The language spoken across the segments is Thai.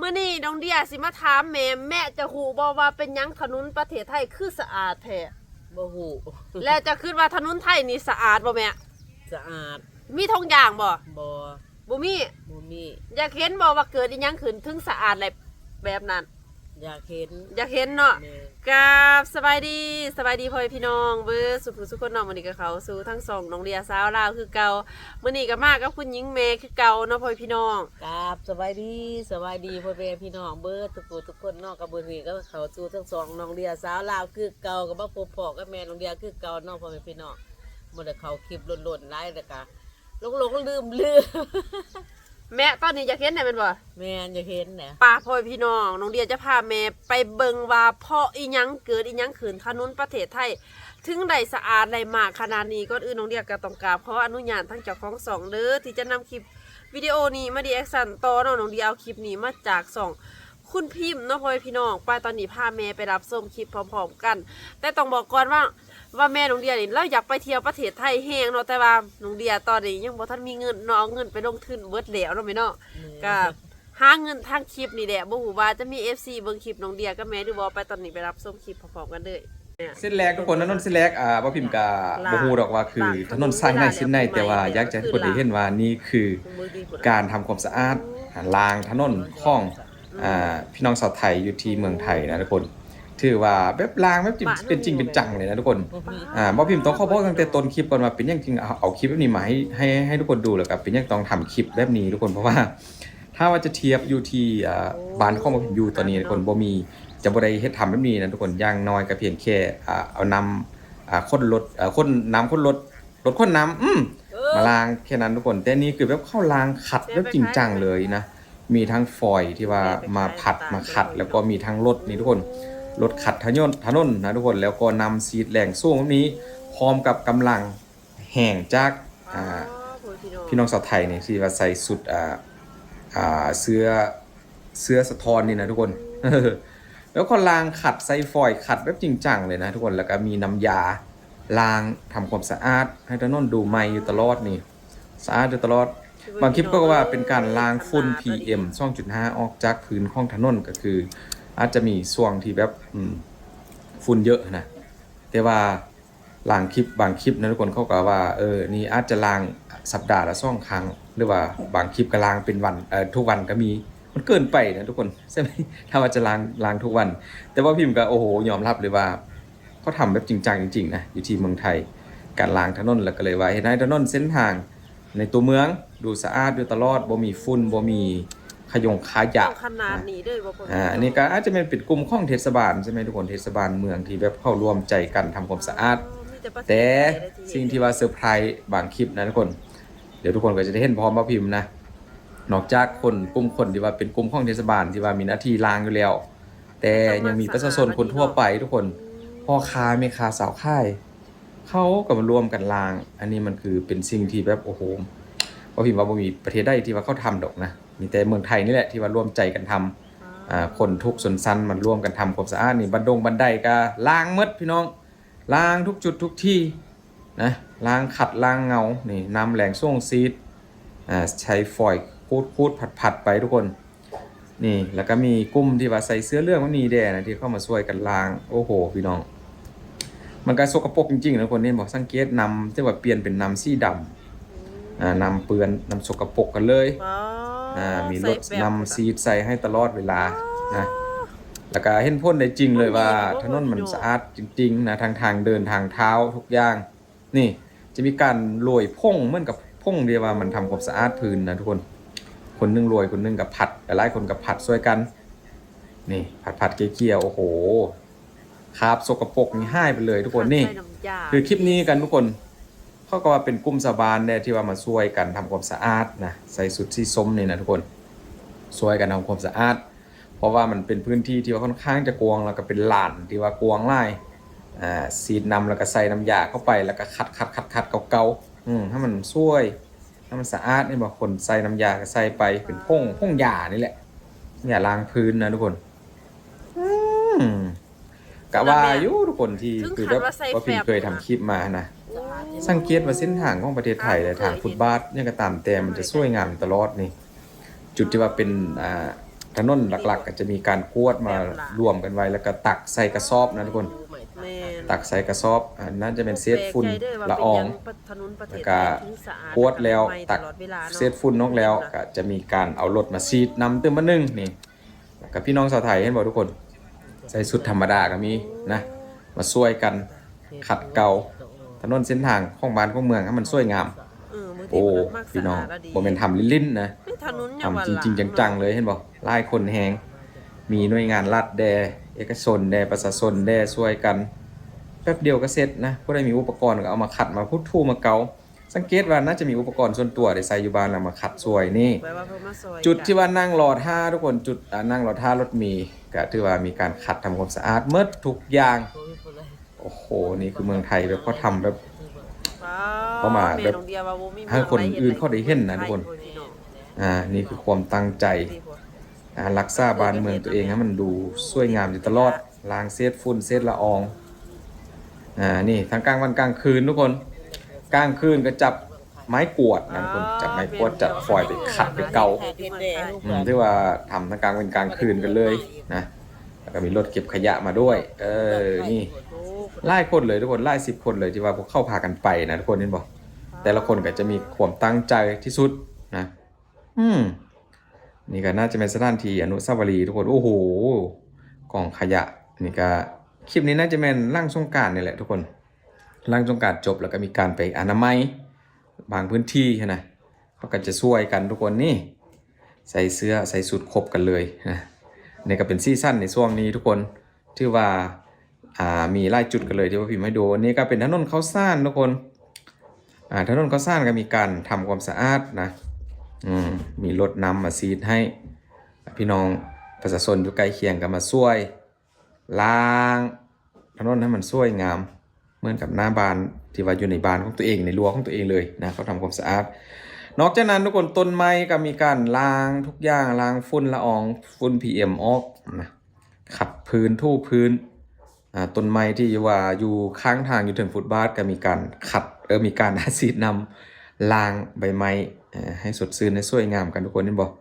มื่อนี้น้องเดียสิมาถามแม่จะหูบ่ว่าเป็นยังถนนประเทศไทยคือสะอาดแท้บ่ฮู้ แล้วจะคิดว่าถนนไทยนี่สะอาดบ่แม่สะอาดมีทงอย่างบ่บ่มีมีอยากเห็นบ่ว่าเกิดอีหยังขึ้นถึงสะอาดแบบนั้นอยากเห็นเนาะกับสบายดีพ่อพี่น้องเบ้อสุขคนน้องมื้อนี้ก็เขาสู่ทั้งสองน้องเดียสาวลาวคือเก่ามื้อนี้ก็มากับคุณหญิงแม่คือเก่าเนาะพ่อพี่น้องกับสบายดีพ่อแม่พี่น้องเบ้อทุกคนเนาะกับมื้อนี้ก็เขาสู่ทั้งสองน้องเดียสาวลาวคือเก่าก็บ่พบพ่อกับแม่น้องเดียคือเก่าเนาะพ่อแม่พี่น้องบ่ได้เขาคลิปหล่นๆหลายแล้วก็หลงลืมแม่ตอนนี้อยากเห็นได้แม่นบ่แม่อยากเห็นแหละป้าพ่อพี่น้องน้องเดียจะพาแม่ไปเบิ่งว่าเพราะอีหยังเกิดอีหยังขึ้นถนนประเทศไทยถึงได้สะอาดได้มากขนาดนี้ก่อนอื่นน้องเดียก็ต้องกราบขออนุญาตทั้งเจ้าของสองเด้อที่จะนำคลิปวิดีโอนี้มารีแอคชั่นต่อเนาะน้องเดียเอาคลิปนี้มาจากสองคุณพิมพ์เนาะพ่อพี่น้องไปตอนนี้พาแม่ไปรับชมคลิปพร้อมๆกันแต่ต้องบอกก่อนว่าแม่น้องเดียนี่เราอยากไปเที่ยวประเทศไทยแฮงเนาะแต่ว่าน้องเดียตอนนี้ยังบ่ทันมีเงินเนาะเอาเงินไปลงทุนเบิดแล้วเนาะแม่เนาะก็หาเงินทางคลิปนี่แหละบ่ฮู้ว่าจะมี FC เบิ่งคลิปน้องเดียกับแม่หรือบ่ไปตอนนี้ไปรับชมคลิปพร้อมๆกันเลยเส้นแรกทุกคนถนนเส้นแรกบ่พิมพ์ก็บ่ฮู้ดอกว่าคือถนนสายในเส้นในแต่ว่าอยากจะให้ทุกคนได้เห็นว่านี่คือการทำความสะอาดรางถนนของพี่น้องชาวไทยอยู่ที่เมืองไทยนะทุกคนถือว่าแบบรางแบบเป็นจริงเป็นจังเลยนะทุกคนบ่พิมพ์ต้องเข้าบอกตั้งแต่ต้นคลิปก่อนว่าเป็นอย่างจริงเอาคลิปแบบนี้มาให้ทุกคนดูแล้วก็เป็นอย่างต้องทำคลิปแบบนี้ทุกคนเพราะว่าถ้าว่าจะเทียบอยู่ที่บ้านของบ่พิมพ์อยู่ตอนนี้ทุกคนบ่มีจะบ่ได้เฮ็ดทำแบบนี้นะทุกคนอย่างน้อยก็เพียงแค่เอานำคนรถคนน้ำคนรถคนน้ำมาล้างแค่นั้นทุกคนแต่นี่คือแบบเข้าล้างขัดแบบจริงจังเลยนะมีทั้งฟอยล์ที่ว่ามาผัดมาขัดแล้วก็มีทั้งรถนี่ทุกคนรถขัดถนนนะทุกคนแล้วก็นำซีดแหล่งสู้แบบนี้พร้อมกับกำลังแห่งจากพี่น้องชาวไทยนี่ที่ว่าใส่สุดเสื้อสะท้อนนี่นะทุกคนแล้วก็ล้างขัดใส่ฟอยล์ขัดแบบจริงจังเลยนะทุกคนแล้วก็มีน้ำยาล้างทำความสะอาดให้ถนนดูใหม่อยู่ตลอดนี่สะอาดอยู่ตลอดบางคลิปก็ว่าเป็นการล้างฝุ่น PM 2.5 ออกจากพื้นของถนนก็คืออาจจะมีช่วงที่แบบฝุ่นเยอะนะแต่ว่าล้างคลิปบางคลิปนะทุกคนเขาก็ว่านี่อาจจะล้างสัปดาห์ละ2 ครั้งหรือว่าบางคลิปก็ล้างเป็นวันทุกวันก็มีมันเกินไปนะทุกคนใช่ไหมถ้าว่าจะล้างทุกวันแต่ว่าพิมพ์ก็โอ้โหยอมรับเลยว่าเขาทำแบบจริงจังจริงๆนะอยู่ที่เมืองไทยการล้างถนนแล้วก็เลยว่าเห็นให้ถนนเส้นทางในตัวเมืองดูสะอาดอยู่ตลอดบ่มีฝุ่นบ่มีขยะขนาดนี้ด้วยบ่อันนี้ก็อาจจะเป็นกลุ่มของเทศบาลใช่ไหมทุกคนเทศบาลเมืองที่แบบเข้าร่วมใจกันทำความสะอาดแต่สิ่งที่ว่าเซอร์ไพรส์บางคลิปนะทุกคนเดี๋ยวทุกคนก็จะได้เห็นพร้อมว่าพิมพ์นะนอกจากกลุ่มคนที่ว่าเป็นกลุ่มของเทศบาลที่ว่ามีหน้าที่ล้างอยู่แล้วแต่ยังมีประชาชนคนทั่วไปทุกคนพ่อค้าแม่ค้าสาวค่ายเขาก็มารวมกันล้างอันนี้มันคือเป็นสิ่งที่แบบโอ้โหว่าพิมพ์ว่าบ่มีประเทศใดที่ว่าเขาทำดอกนะมีแต่เมืองไทยนี่แหละที่ว่าร่วมใจกันทำคนทุกส่วนสั้นมันร่วมกันทำความสะอาดนี่บันไดก็ล้างหมดพี่น้องล้างทุกจุดทุกที่นะล้างขัดล้างเงานี่นำแหล่งส่งซีดใช้ฟอยล์คูดผัดไปทุกคนนี่แล้วก็มีกลุ่มที่ว่าใส่เสื้อเรื่องมันนี่แด่นะที่เข้ามาช่วยกันล้างโอ้โหพี่น้องมันก็สกปรกจริงๆนะคนนี้บอกสังเกตนำที่ว่าเปลี่ยนเป็นนำสีดำนำเปื้อนนำสกปรกกันเลยมีรถนำซีดใส่ให้ตลอดเวลานะแล้วก็เห็นพ้นได้จริงเลยว่าถนนมันสะอาดจริงๆนะทางเดินทางเท้าทุกอย่างนี่จะมีการโรยพ่งเหมือนกับพ่งเดียวว่ามันทำความสะอาดพื้นนะทุกคนนึงโรยคนนึงกับผัดหลายคนกับผัดช่วยกันนี่ผัดเกี่ยวโอ้โหคราบสกปรกนี่หายไปเลยทุกคนนี่คือคลิปนี้กันทุกคนเขาก็ว่าเป็นกลุ่มชาวบ้านเนี่ยที่ว่ามาช่วยกันทำความสะอาดนะใส่สุดสีส้มนี่นะทุกคนช่วยกันทำความสะอาดเพราะว่ามันเป็นพื้นที่ที่ว่าค่อนข้างจะกว้างแล้วก็เป็นลานที่ว่ากว้างไล่ซีดนำแล้วก็ใส่น้ำยาเข้าไปแล้วก็ขัดเกาให้มันช่วยให้มันสะอาดนี่บอกคนใส่น้ำยาก็ใส่ไปเป็นพ่งยานี่แหละอย่าล้างพื้นนะทุกคนกะว่าอยู่ทุกคนที่คือแบบว่าพิมเคยทำคลิปมานะสังเกตว่าเส้นทางของประเทศไทยและทางฟุตบาทยังก็ตามแต่มันจะสวยงามตลอดนี่จุดที่ว่าเป็นถ ถนนหลักๆก็จะมีการกวดมารวมกันไว้แล้วก็ตักใส่กระสอบนะทุกคน แม่น ตักใส่กระสอบอันนั้นจะเป็นเศษฝุ่น แปลกใจเด้ว่า ละออง เป็นหยังถนนประเท แล้ว ศ ก็ ไทยถึงสะอาด กวดแล้ว ใหม่ ตัก ตลอดเวลานาะ เศษฝุ่นนอกแล้วก็จะมีการเอารถมาซีดนำเติมมานึงนี่แล้วก็พี่น้องชาวไทยเห็นบ่ทุกคนใส่ชุดธรรมดาก็มีนะมาช่วยกันขัดเกลาถนนเส้นทางของบ้านของเมืองให้มันสวยงาม บางที โอ้ มันมัก พี่น้อง สะาดแล้วดี บ่แม่นทำลิ้นๆนะ นี่ถนนอย่างว่า ทำจริงๆจังๆเลยเห็นบ่หลายคนแฮงมีหน่วยงานรัฐแดเอกชนแดประชาชนแดช่วยกันแป๊บเดียวก็เสร็จนะผู้ใดมีอุปกรณ์ก็เอามาขัดมาพุดทูมาเกาสังเกตว่าน่าจะมีอุปกรณ์ส่วนตัวได้ใส่อยู่บ้านแล้วมาขัดช่วยนี่ แปลว่าเพิ่นมาซอย จุดที่ กัน ว่านั่งรอท่าทุกคนจุดนั่งรอท่ารถมีก็ถือว่ามีการขัดทำความสะอาดเมื่อทุกอย่างโอ้โหนี่คือเมืองไทยแบบเขาทำแบบ เข้ามาแบบ แน้องเดียว่าบ่มี ให้คนอื่นเขาได้เห็นนะทุกคน พี่น้อง นี่คือความตั้งใจ ดีกว่า รักษาบ้านเมืองตัวเองให้มันดูสวยงามอยู่ตลอดล้างเศษฝุ่นเศษละอองนี่ทั้งกลางวันกลางคืนทุกคนกลางคืนก็จับไม้กวาดนะทุกคนจับไม้กวาดจับฟอยล์ไปขัดไปเกาที่ว่าทำทั้งกลางวันกลางคืนกันเลยนะแล้วก็มีรถเก็บขยะมาด้วยนี่ไล่คนเลยทุกคนไล่10 คนเลยที่ว่าพวกเข้าพากันไปนะทุกคนเห็นบอกแต่ละคนก็จะมีความตั้งใจที่สุดนะนี่ก็น่าจะเป็นสถานที่อนุสาวรีย์ทุกคนโอ้โหกองขยะนี่ก็คลิปนี้น่าจะเป็นร่างสงกรานต์นี่แหละทุกคนร่างสงกรานต์จบแล้วก็มีการไปอนามัยบางพื้นที่นะเขาก็จะช่วยกันทุกคนนี่ใส่เสื้อใส่สูทครบกันเลยนะนี่ก็เป็นซีซั่นในช่วงนี้ทุกคนที่ว่ามีไล่จุดกันเลยที่ว่าพิมพ์ให้ดูนี่ก็เป็นถนนข้าวสารทุกคนถนนข้าวสารก็มีการทำความสะอาดนะมีรถนำมาซีดให้พี่น้องประชาชนอยู่ใกล้เคียงกันมาช่วยล้างถนนให้มันสวยงามเหมือนกับหน้าบ้านที่ว่าอยู่ในบ้านของตัวเองในรั้วของตัวเองเลยนะเขาทำความสะอาดนอกจากนั้นทุกคนต้นไม้ก็มีการล้างทุกอย่างล้างฝุ่นละอองฝุ่น PM ออกนะขัดพื้นทู่พื้นต้นไม้ที่ว่าอยู่ข้างทางอยู่ถึงฟุตบาทก็มีการขัดมีการซีดนำล้างใบไม้ให้สดชื่นให้สวยงามกันทุกคนนี่บอก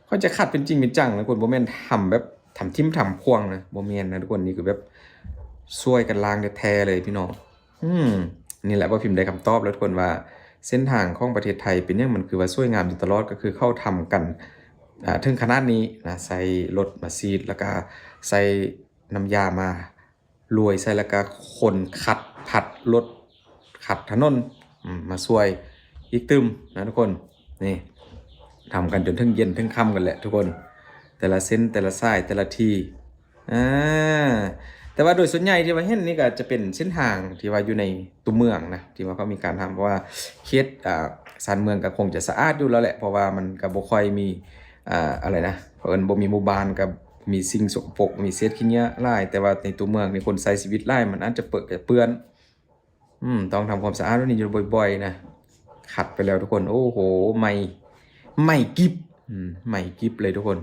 เขาจะขัดเป็นจริงเป็นจังนะคุณโบแมนทำแบบทำทิมทำควงนะโบแมนนะทุกคนนี่คือแบบช่วยกันล้างแท้ๆเลยพี่น้องนี่แหละว่าพิมพ์ได้คำตอบแล้วทุกคนว่าเส้นทางของประเทศไทยเป็นอย่างมันคือว่าสวยงามอยู่ตลอดก็คือเข้าทำกันถึงขนาดนี้นะใส่รถมาซีดแล้วก็ใส่น้ำยามาลวยใส่แล้วก็คนขัดผัดรถขัดถนนมาช่วยอีกตึมนะทุกคนนี่ทำกันจนถึงเย็นถึงค่ำกันแหละทุกคนแต่ละเส้นแต่ละสายแต่ละที่แต่ว่าโดยส่วนใหญ่ที่ว่าเห็นนี่ก็จะเป็นเส้นทางที่ว่าอยู่ในตัวเมืองนะที่ว่าเขามีการทำเพราะว่าเขตสานเมืองก็คงจะสะอาดอยู่แล้วแหละเพราะว่ามันก็บ่ค่อยมีอะไรนะเพราะเอิ้นบ่มีหมู่บ้านกับมีสิ่งสกปรกมีเศษขี้เหงื่อหลายแต่ว่าในตัวเมืองนี่คนใช้ชีวิตหลายมันอาจจะเปื้อนต้องทำความสะอาดนี่อยู่บ่อยๆนะขัดไปแล้วทุกคนโอ้โหใหม่กิ๊บใหม่กิ๊บเลยทุกคน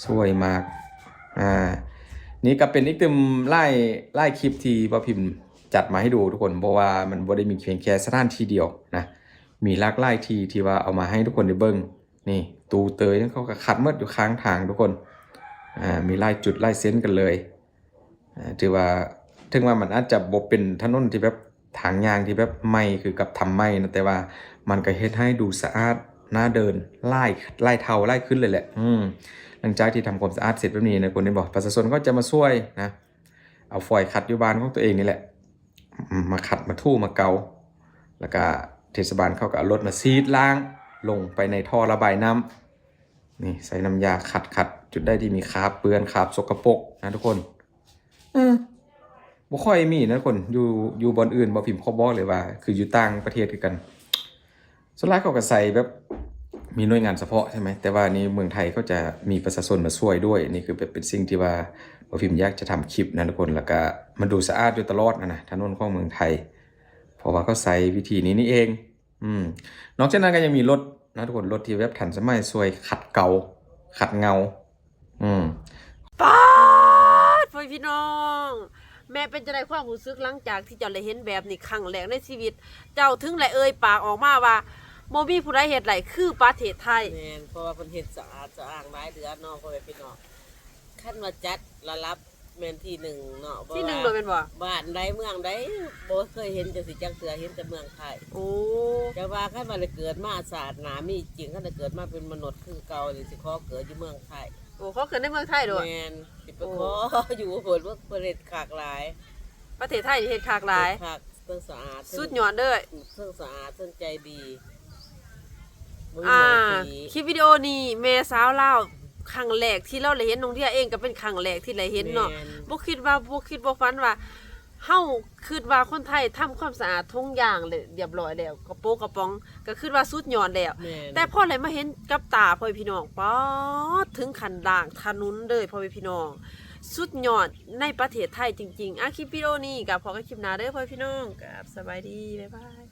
สวยมากนี่ก็เป็นอีกตึมไล่คลิปที่ป้าพิมพ์จัดมาให้ดูทุกคนเพราะว่ามันบ่ได้มีเพียงแค่สถานที่เดียวนะมีหลากหลายที่ว่าเอามาให้ทุกคนได้เบิ่งนี่ตูเตยนั่นเขาก็ขัดมืดอยู่ข้างทางทุกคนมีไล่จุดไล่เส้นกันเลยถือว่าถึงว่ามันอาจจะบ่เป็นถนนที่แบบทางยางที่แบบใหม่คือกับทำใหม่นะแต่ว่ามันก็เฮ็ดให้ดูสะอาดน่าเดินไล่เท่าไล่ขึ้นเลยแหละหลังจากที่ทำความสะอาดเสร็จแบบนี้นะคนนี้บอกประชาชนก็จะมาช่วยนะเอาฝอยขัดอยู่บ้านของตัวเองนี่แหละมาขัดมาทู่มาเกาแล้วก็เทศบาลเขาก็เอารถมาซีดล้างลงไปในท่อระบายน้ำนี่ใส่น้ำยาขัดจุดได้ที่มีคราบเปื้อนคราบสกปรกนะทุกคนบ่ค่อยมีนะทุกคนอยู่บอนอื่นบ่พิมพ์เขาบอกเลยว่าคืออยู่ต่างประเทศคือกันส่วนหลายเขาก็ใส่แบบมีหน่วยงานเฉพาะใช่ไหมแต่ว่านี่เมืองไทยก็จะมีประชาชนมาช่วยด้วยนี่คือเป็นสิ่งที่ว่าพิมพ์อยากจะทำคลิปนะทุกคนแล้วก็มันดูสะอาดอยู่ตลอดนะถนนของเมืองไทยเพราะว่าเขาใส่วิธีนี้นี่เองนอกจากนั้นก็ยังมีรถนะทุกคนรถที่แบบทันสมัยช่วยขัดเกาขัดเงาป๊าดพี่น้องแม่เป็นจะได้ความรู้สึกหลังจากที่เจ้าได้เห็นแบบนี้ครั้งแรกในชีวิตเจ้าถึงได้เอ่ยปากออกมาว่า บ่มีผู้ใดเฮ็ดไหลคือประเทศไทย แม่นเพราะว่าเพิ่นเฮ็ดสะอาดสะอ้างหลายเดือนเนาะพ่อแม่พี่น้องคันว่าจัดระลับแม่นที่หนึ่งเนาะ ที่หนึ่งโดยเป็นบ่ บ้านใดเมืองใดบ่เคยเห็นจังสิจักเทื่อเห็นแต่เมืองไทย โอ้ แต่ว่าคันว่าได้เกิดมาศาสนามีจริงคันได้เกิดมาเป็นมนุษย์คือเก่านี่สิขอเกิดอยู่เมืองไทย โอ้เขาเกิดในเมืองไทยด้วย แม่นสิไป โอ้ ขออยู่เพิ่นว่าประเทศขากหลาย ประเทศไทยนี่เฮ็ดคักหลาย ขากเพิ่นสะอาด สุดยอดเด้อ เพิ่นสะอาดเพิ่นใจดีบ่มี อ่า หมองผี คลิปวิดีโอนี้แม่สาวลาวครั้งแรกที่เราได้เห็นน้องเดียเองก็เป็นครั้งแรกที่ได้เห็นเนาะ แม่น บ่คิดบ่ฝันว่าเฮาคิดว่าคนไทยทำความสะอาดทุกอย่างเลยเรียบร้อยแล้วกระโปรงกระป๋องก็คิดว่าสุดยอดแล้ว แม่น แต่พอได้มาเห็นกับตาพ่อพี่น้องป๊อดถึงขันด่างถนนเลยพ่อพี่น้อง สุดยอดในประเทศไทยจริงๆคลิปวิดีโอนี้กับพอกับคลิปหน้าเด้อพ่อพี่น้องกับสบายดีบ๊ายบาย